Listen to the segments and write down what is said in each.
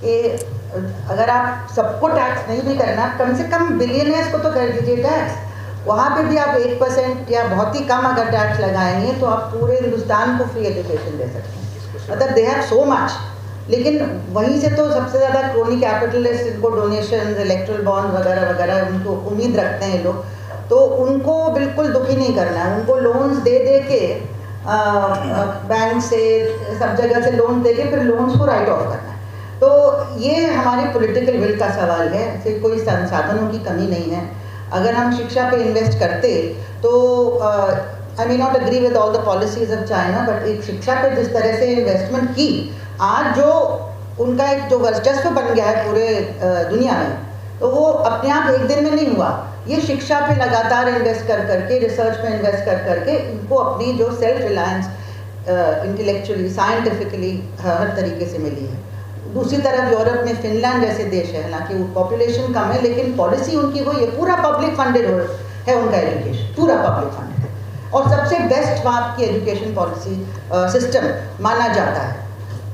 कि अगर आप सबको टैक्स नहीं भी करना, कम से कम बिलियनर्स को तो कर दीजिए टैक्स। वहाँ पे भी आप 1% या बहुत ही कम अगर टैक्स लगाएंगे तो आप पूरे हिंदुस्तान को फ्री एजुकेशन दे सकते हैं। मतलब दे हैव सो मच, लेकिन वहीं से तो सबसे ज़्यादा क्रोनी कैपिटलिस्ट, इनको डोनेशन, इलेक्ट्रल बॉन्ड वगैरह वगैरह उनको उम्मीद रखते हैं लोग, तो उनको बिल्कुल दुखी नहीं करना है। उनको लोन्स दे दे के बैंक से सब जगह से लोन दे के फिर लोन्स को राइट ऑफ करना है। तो ये हमारे पॉलिटिकल विल का सवाल है, सिर्फ कोई संसाधनों की कमी नहीं है। अगर हम शिक्षा पे इन्वेस्ट करते तो I may not agree with all the policies of China, but एक शिक्षा पे जिस तरह से इन्वेस्टमेंट की, आज जो उनका एक जो वर्चस्व बन गया है पूरे दुनिया में, तो वो अपने आप एक दिन में नहीं हुआ। ये शिक्षा पे लगातार इन्वेस्ट कर करके, रिसर्च पे इन्वेस्ट कर करके इनको अपनी जो सेल्फ रिलायंस इंटेलेक्चुअली, साइंटिफिकली हर तरीके से मिली है। दूसरी तरफ यूरोप में फिनलैंड जैसे देश है, हालांकि पॉपुलेशन कम है, लेकिन पॉलिसी उनकी वो ये पूरा पब्लिक फंडेड है उनका एजुकेशन, पूरा पब्लिक फंडेड है, और सबसे बेस्ट वहाँ की एजुकेशन पॉलिसी सिस्टम माना जाता है।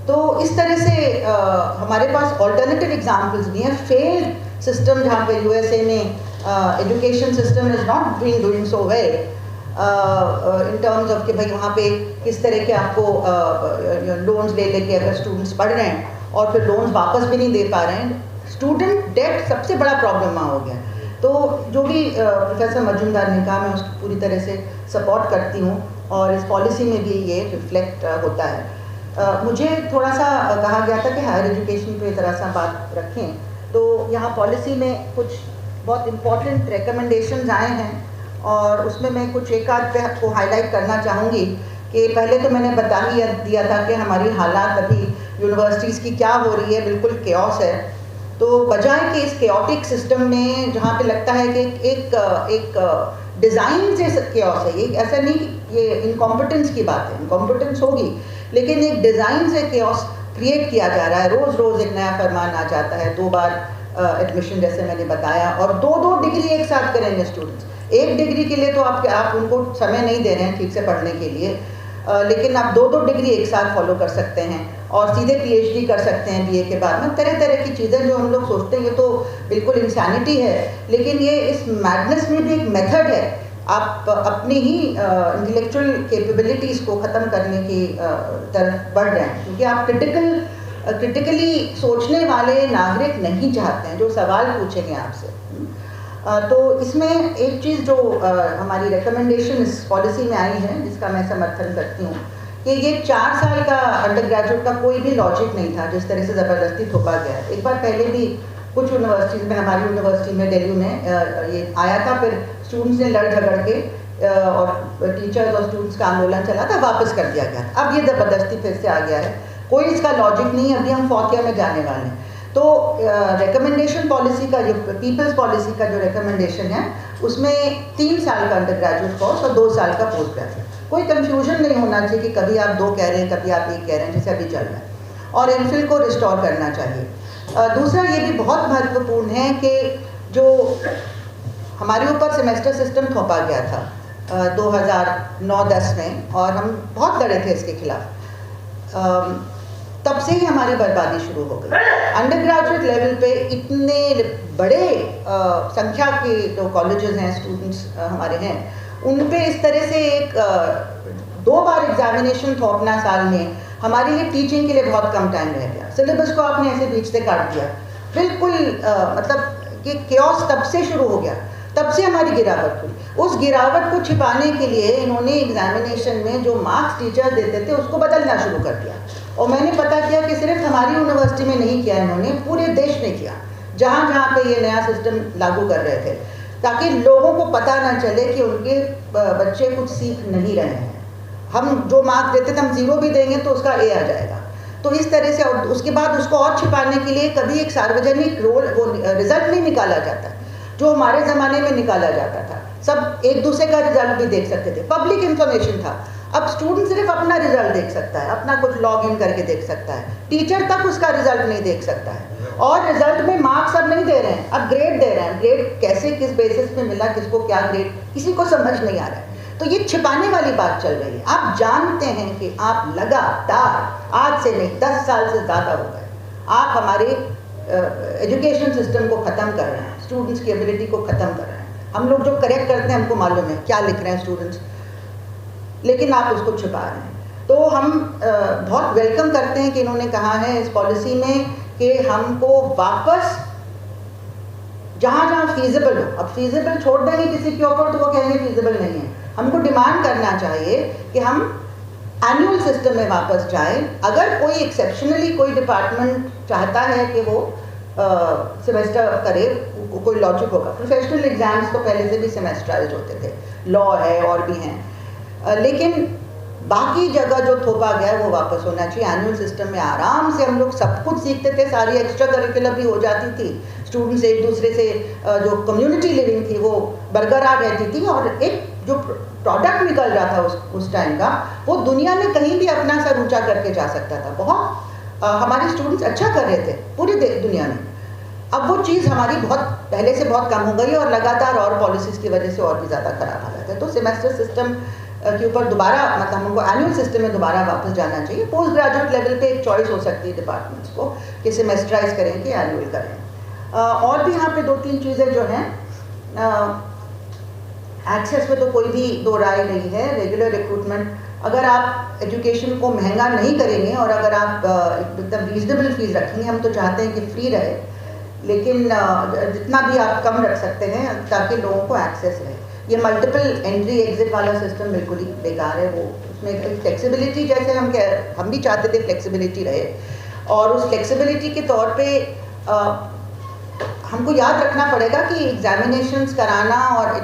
तो इस तरह से हमारे पास ऑल्टरनेटिव एग्जाम्पल्स भी हैं। फेल्ड सिस्टम जहाँ पे यूएसए में education system is not being doing so well in terms of कि भाई वहाँ पे किस तरह के आपको लोन्स ले लेके अगर स्टूडेंट्स पढ़ रहे हैं और फिर लोन्स वापस भी नहीं दे पा रहे हैं, स्टूडेंट डेट सबसे बड़ा प्रॉब्लम वहाँ हो गया। तो जो भी प्रोफेसर मजूमदार ने कहा, मैं उसको पूरी तरह से सपोर्ट करती हूँ और इस पॉलिसी में भी ये रिफ्लेक्ट होता है। मुझे थोड़ा सा कहा गया था कि हायर एजुकेशन पे ज़रा सा बात रखें, तो यहाँ पॉलिसी में कुछ बहुत इम्पॉर्टेंट रिकमेंडेशंस आए हैं और उसमें मैं कुछ एक आध पे आपको हाईलाइट करना चाहूँगी। कि पहले तो मैंने बता ही दिया था कि हमारी हालात अभी यूनिवर्सिटीज़ की क्या हो रही है, बिल्कुल केओस है। तो बजाय कि इस केओटिक सिस्टम में जहाँ पे लगता है कि एक डिज़ाइन से केओस है, ये ऐसा नहीं कि ये इनकॉम्पिटेंस की बात है, इनकॉम्पिटेंस होगी, लेकिन एक डिज़ाइन से केओस क्रिएट किया जा रहा है। रोज़ रोज़ एक नया फरमान आ जाता है, 2 बार एडमिशन जैसे मैंने बताया, और 2-2 डिग्री एक साथ करेंगे स्टूडेंट्स। एक डिग्री के लिए तो आप उनको समय नहीं दे रहे हैं ठीक से पढ़ने के लिए, लेकिन आप 2-2 डिग्री एक साथ फॉलो कर सकते हैं और सीधे पीएचडी कर सकते हैं बीए के बाद में। तरह तरह की चीज़ें जो हम लोग सोचते हैं ये तो बिल्कुल इंसानिटी है, लेकिन ये इस मैडनेस में भी एक मेथड है। आप अपनी ही इंटेलेक्चुअल कैपेबिलिटीज़ को ख़त्म करने की तरफ बढ़ रहे हैं, क्योंकि आप क्रिटिकली सोचने वाले नागरिक नहीं चाहते हैं जो सवाल पूछेंगे आपसे। तो इसमें एक चीज़ जो हमारी रिकमेंडेशन इस पॉलिसी में आई है, जिसका मैं समर्थन करती हूँ, कि ये 4 साल का अंडर ग्रेजुएट का कोई भी लॉजिक नहीं था जिस तरह से ज़बरदस्ती थोपा गया। एक बार पहले भी कुछ यूनिवर्सिटीज़ में, हमारी यूनिवर्सिटी में दिल्ली में ये आया था, फिर स्टूडेंट्स ने लड़ झगड़ के और टीचर्स और स्टूडेंट्स का आंदोलन चला था, वापस कर दिया गया था। अब ये ज़बरदस्ती फिर से आ गया है, कोई इसका लॉजिक नहीं है। अभी हम 4th ईयर में जाने वाले हैं। तो रिकमेंडेशन पॉलिसी का जो पीपल्स पॉलिसी का जो रिकमेंडेशन है, उसमें 3 साल का अंडर ग्रेजुएट कोर्स और 2 साल का पोस्ट ग्रेजुएट। कोई कंफ्यूजन नहीं होना चाहिए कि कभी आप 2 कह रहे हैं, कभी आप 1 कह रहे हैं, जैसे अभी चल रहा है। और एमफिल को रिस्टोर करना चाहिए। दूसरा ये भी बहुत महत्वपूर्ण है कि जो हमारे ऊपर सेमेस्टर सिस्टम थोपा गया था 2009-10 में, और हम बहुत लड़े थे इसके खिलाफ, तब से ही हमारी बर्बादी शुरू हो गई। अंडर ग्रेजुएट लेवल पे इतने बड़े संख्या के जो कॉलेजेस हैं, स्टूडेंट्स हमारे हैं, उन पे इस तरह से एक 2 बार एग्जामिनेशन थोपना साल में, हमारे लिए टीचिंग के लिए बहुत कम टाइम रह गया। सिलेबस को आपने ऐसे बीच से काट दिया, बिल्कुल मतलब कि केओस तब से शुरू हो गया, तब से हमारी गिरावट हुई। उस गिरावट को छिपाने के लिए इन्होंने एग्जामिनेशन में जो मार्क्स टीचर देते थे उसको बदलना शुरू कर दिया। और मैंने पता किया कि सिर्फ हमारी यूनिवर्सिटी में नहीं किया इन्होंने, पूरे देश में किया, जहाँ जहाँ पे ये नया सिस्टम लागू कर रहे थे, ताकि लोगों को पता ना चले कि उनके बच्चे कुछ सीख नहीं रहे हैं। हम जो मार्क्स देते थे, हम 0 भी देंगे तो उसका A आ जाएगा। तो इस तरह से, और उसके बाद उसको और छिपाने के लिए कभी एक सार्वजनिक रिजल्ट नहीं निकाला जाता जो हमारे ज़माने में निकाला जाता था। सब एक दूसरे का रिजल्ट भी देख सकते थे, पब्लिक इंफॉर्मेशन था। अब स्टूडेंट सिर्फ अपना रिजल्ट देख सकता है, अपना कुछ लॉग इन करके देख सकता है, टीचर तक उसका रिजल्ट नहीं देख सकता है। और रिजल्ट में मार्क्स अब नहीं दे रहे हैं, अब ग्रेड दे रहे हैं। ग्रेड कैसे, किस बेसिस पे मिला, किसको क्या ग्रेड, किसी को समझ नहीं आ रहा है। तो ये छिपाने वाली बात चल रही है। आप जानते हैं कि आप लगातार, आज से नहीं 10 साल से ज़्यादा हो गए, आप हमारे एजुकेशन सिस्टम को ख़त्म कर रहे हैं, स्टूडेंट्स की एबिलिटी को ख़त्म कर रहे हैं। हम लोग जो करेक्ट करते हैं हमको मालूम है क्या लिख रहे हैं स्टूडेंट्स, लेकिन आप उसको छुपा रहे हैं। तो हम बहुत वेलकम करते हैं कि इन्होंने कहा है इस पॉलिसी में कि हमको वापस जहाँ जहाँ फीजिबल हो, अब फीजिबल छोड़ देंगे किसी के ऊपर तो वो कहेंगे फीजिबल नहीं है, हमको डिमांड करना चाहिए कि हम एनुअल सिस्टम में वापस जाएं। अगर कोई एक्सेप्शनली कोई डिपार्टमेंट चाहता है कि वो सेमेस्टर करे, कोई लॉजिक होगा। प्रोफेशनल एग्जाम्स तो पहले से भी सेमेस्टराइज होते थे, लॉ है और भी हैं, लेकिन बाकी जगह जो थोपा गया है वो वापस होना चाहिए। एनुअल सिस्टम में आराम से हम लोग सब कुछ सीखते थे, सारी एक्स्ट्रा करिकुलर भी हो जाती थी, स्टूडेंट्स एक दूसरे से जो कम्युनिटी लिविंग थी वो बरकरार रहती थी, और एक जो प्रोडक्ट निकल रहा था उस टाइम का, वो दुनिया में कहीं भी अपना सर ऊंचा करके जा सकता था। बहुत हमारे स्टूडेंट्स अच्छा कर रहे थे पूरी दुनिया में। अब वो चीज़ हमारी बहुत पहले से बहुत कम हो गई और लगातार और पॉलिसीज़ की वजह से और भी ज़्यादा खराब हालत है। तो सेमेस्टर सिस्टम के ऊपर दोबारा, मतलब हमको एनुअल सिस्टम में दोबारा वापस जाना चाहिए। पोस्ट ग्रेजुएट लेवल पे एक चॉइस हो सकती है डिपार्टमेंट्स को कि सेमेस्टराइज करें कि एनुअल करें। और भी यहाँ पे 2-3 चीज़ें जो हैं, एक्सेस में तो कोई भी दो राय नहीं है। रेगुलर रिक्रूटमेंट, अगर आप एजुकेशन को महंगा नहीं करेंगे और अगर आप एकदम रीजनेबल फीस रखेंगे, हम तो चाहते हैं कि फ्री रहे, लेकिन जितना भी आप कम रख सकते हैं ताकि लोगों को एक्सेस रहे। ये मल्टीपल एंट्री एग्जिट वाला सिस्टम बिल्कुल ही बेकार है। वो उसमें फ्लेक्सिबिलिटी, जैसे हम भी चाहते थे फ्लेक्सिबिलिटी रहे, और उस फ्लेक्सिबिलिटी के तौर पे हमको याद रखना पड़ेगा कि एग्जामिनेशंस कराना और